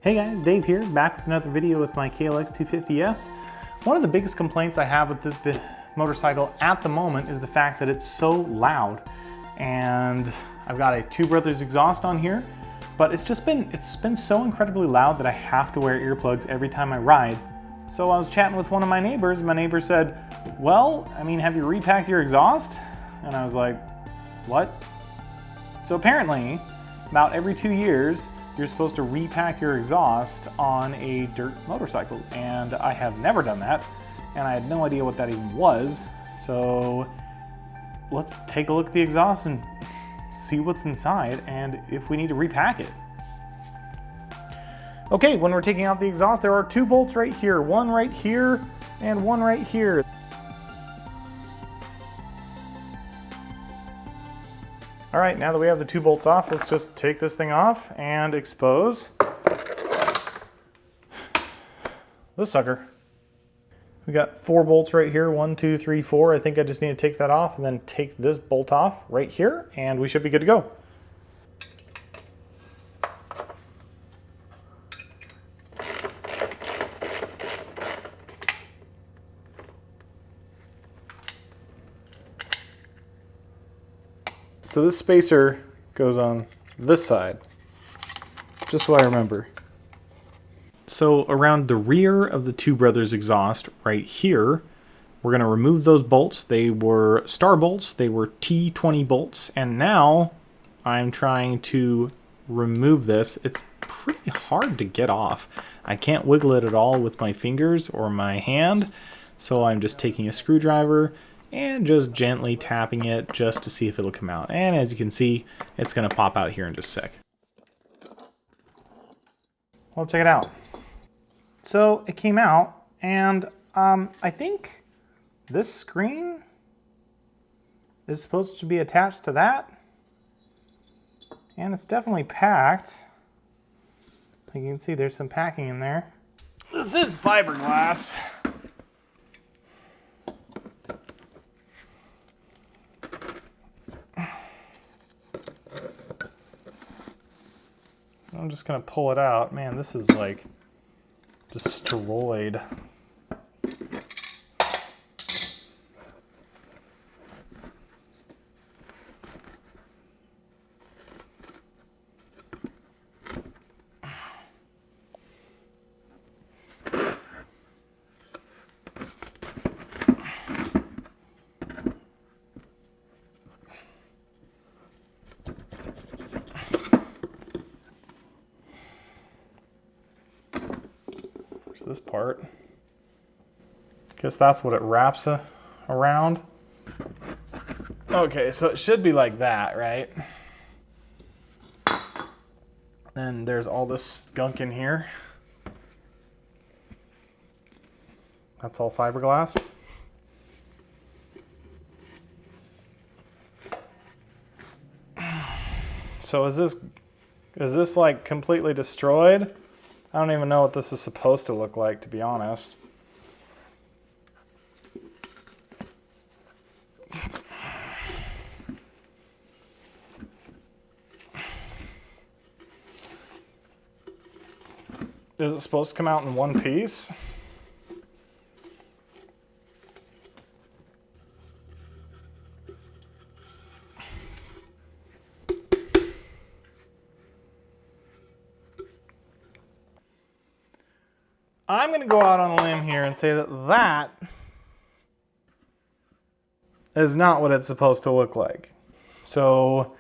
Hey guys, Dave here, back with another video with my KLX 250S. One of the biggest complaints I have with this motorcycle at the moment is the fact that it's so loud. And I've got a Two Brothers exhaust on here, but it's been so incredibly loud that I have to wear earplugs every time I ride. So I was chatting with one of my neighbors, and my neighbor said, well, I mean, have you repacked your exhaust? And I was like, what? So apparently, about every 2 years, you're supposed to repack your exhaust on a dirt motorcycle, and I have never done that, and I had no idea what that even was. So let's take a look at the exhaust and see what's inside and if we need to repack it. Okay, when we're taking out the exhaust, there are two bolts right here, one right here and one right here. All right, now that we have the two bolts off, let's just take this thing off and expose this sucker. We got 4 bolts right here, 1, 2, 3, 4. I think I just need to take that off and then take this bolt off right here, and we should be good to go. So this spacer goes on this side, just so I remember. So around the rear of the Two Brothers exhaust right here, we're going to remove those bolts. They were star bolts, they were T20 bolts, and now I'm trying to remove this. It's pretty hard to get off. I can't wiggle it at all with my fingers or my hand, so I'm just taking a screwdriver and just gently tapping it just to see if it'll come out. And as you can see, it's going to pop out here in just a sec. Well, check it out. So it came out, and I think this screen is supposed to be attached to that. And it's definitely packed. Like you can see, there's some packing in there. This is fiberglass. I'm just gonna pull it out. Man, this is like destroyed. This part. Guess that's what it wraps around. Okay, so it should be like that, right? Then there's all this gunk in here. That's all fiberglass. So is this like completely destroyed? I don't even know what this is supposed to look like, to be honest. Is it supposed to come out in one piece? I'm going to go out on a limb here and say that that is not what it's supposed to look like. So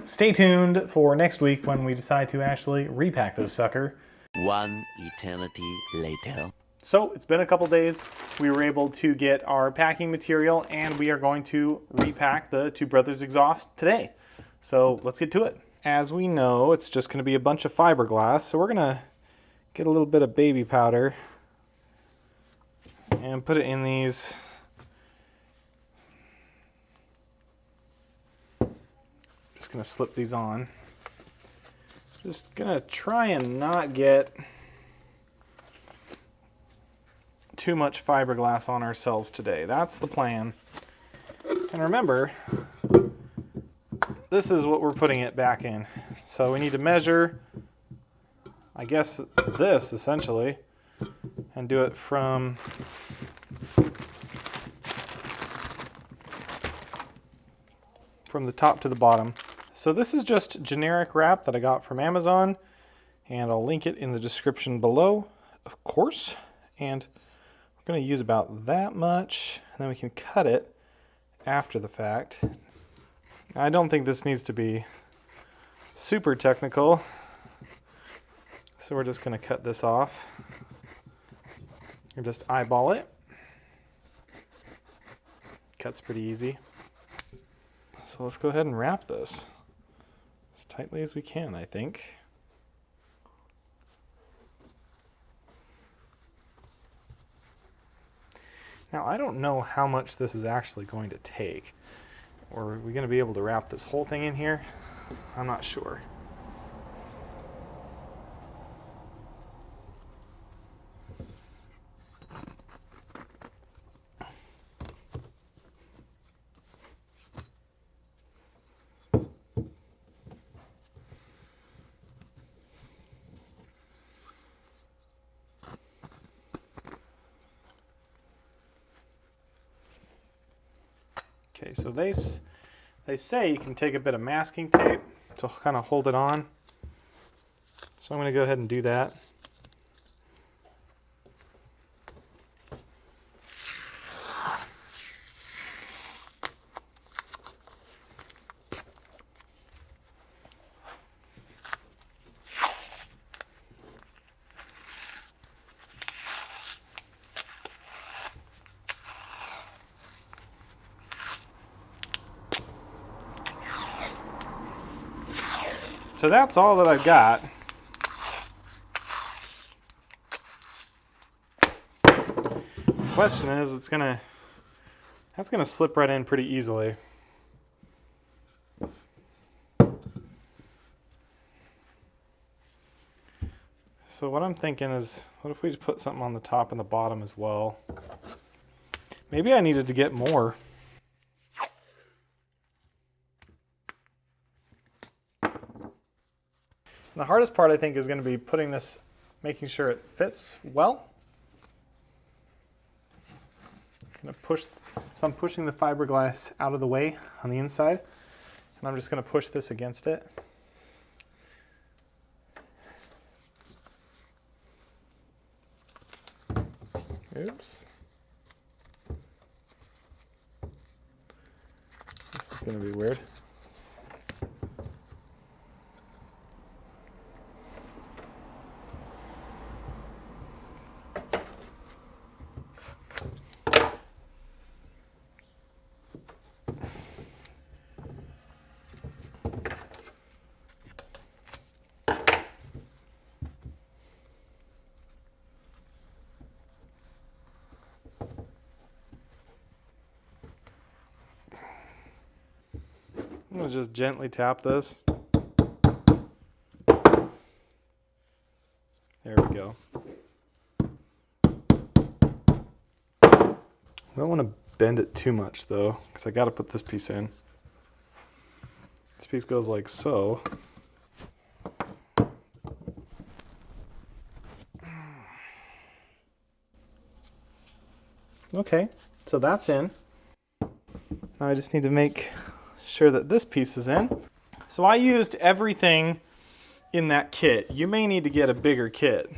stay tuned for next week when we decide to actually repack this sucker. One eternity later. So it's been a couple days. We were able to get our packing material, and we are going to repack the Two Brothers exhaust today. So let's get to it. As we know, it's just going to be a bunch of fiberglass, so we're going to get a little bit of baby powder and put it in these just gonna slip these on. Just gonna try and not get too much fiberglass on ourselves today. That's the plan. And remember, this is what we're putting it back in. So we need to measure. I guess, this essentially, and do it from the top to the bottom. So this is just generic wrap that I got from Amazon, and I'll link it in the description below, of course. And we're going to use about that much, and then we can cut it after the fact. I don't think this needs to be super technical, so we're just going to cut this off and just eyeball it. Cuts pretty easy. So let's go ahead and wrap this as tightly as we can, I think. Now, I don't know how much this is actually going to take. Or are we going to be able to wrap this whole thing in here? I'm not sure. Okay, so they say you can take a bit of masking tape to kind of hold it on. So I'm going to go ahead and do that. So that's all that I've got. The question is, that's gonna slip right in pretty easily. So what I'm thinking is, what if we just put something on the top and the bottom as well? Maybe I needed to get more. The hardest part, I think, is going to be putting this, making sure it fits well. I'm going to push, so I'm pushing the fiberglass out of the way on the inside, and I'm just going to push this against it. Oops. This is going to be weird. I'm going to just gently tap this. There we go. I don't want to bend it too much though, because I got to put this piece in. This piece goes like so. Okay, so that's in. Now I just need to make sure that this piece is in. So I used everything in that kit. You may need to get a bigger kit.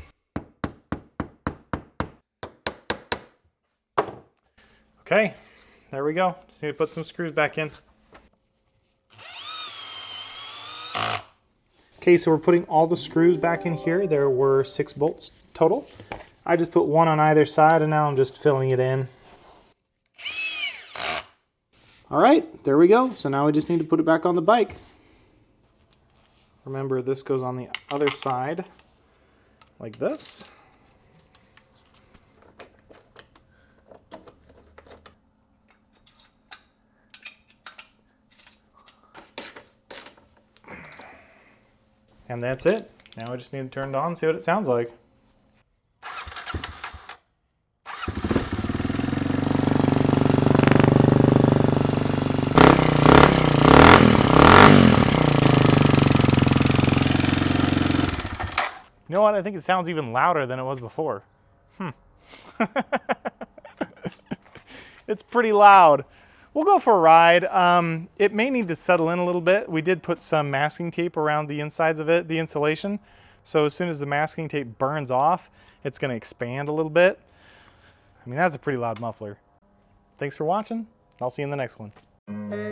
Okay, there we go. Just need to put some screws back in. Okay, so we're putting all the screws back in here. There were 6 bolts total. I just put one on either side, and now I'm just filling it in. All right, there we go. So now we just need to put it back on the bike. Remember, this goes on the other side, like this. And that's it. Now we just need to turn it on and see what it sounds like. You know what? I think it sounds even louder than it was before. It's pretty loud. We'll go for a ride. It may need to settle in a little bit. We did put some masking tape around the insides of it, the insulation. So as soon as the masking tape burns off, it's going to expand a little bit. I mean, that's a pretty loud muffler. Thanks for watching. I'll see you in the next one.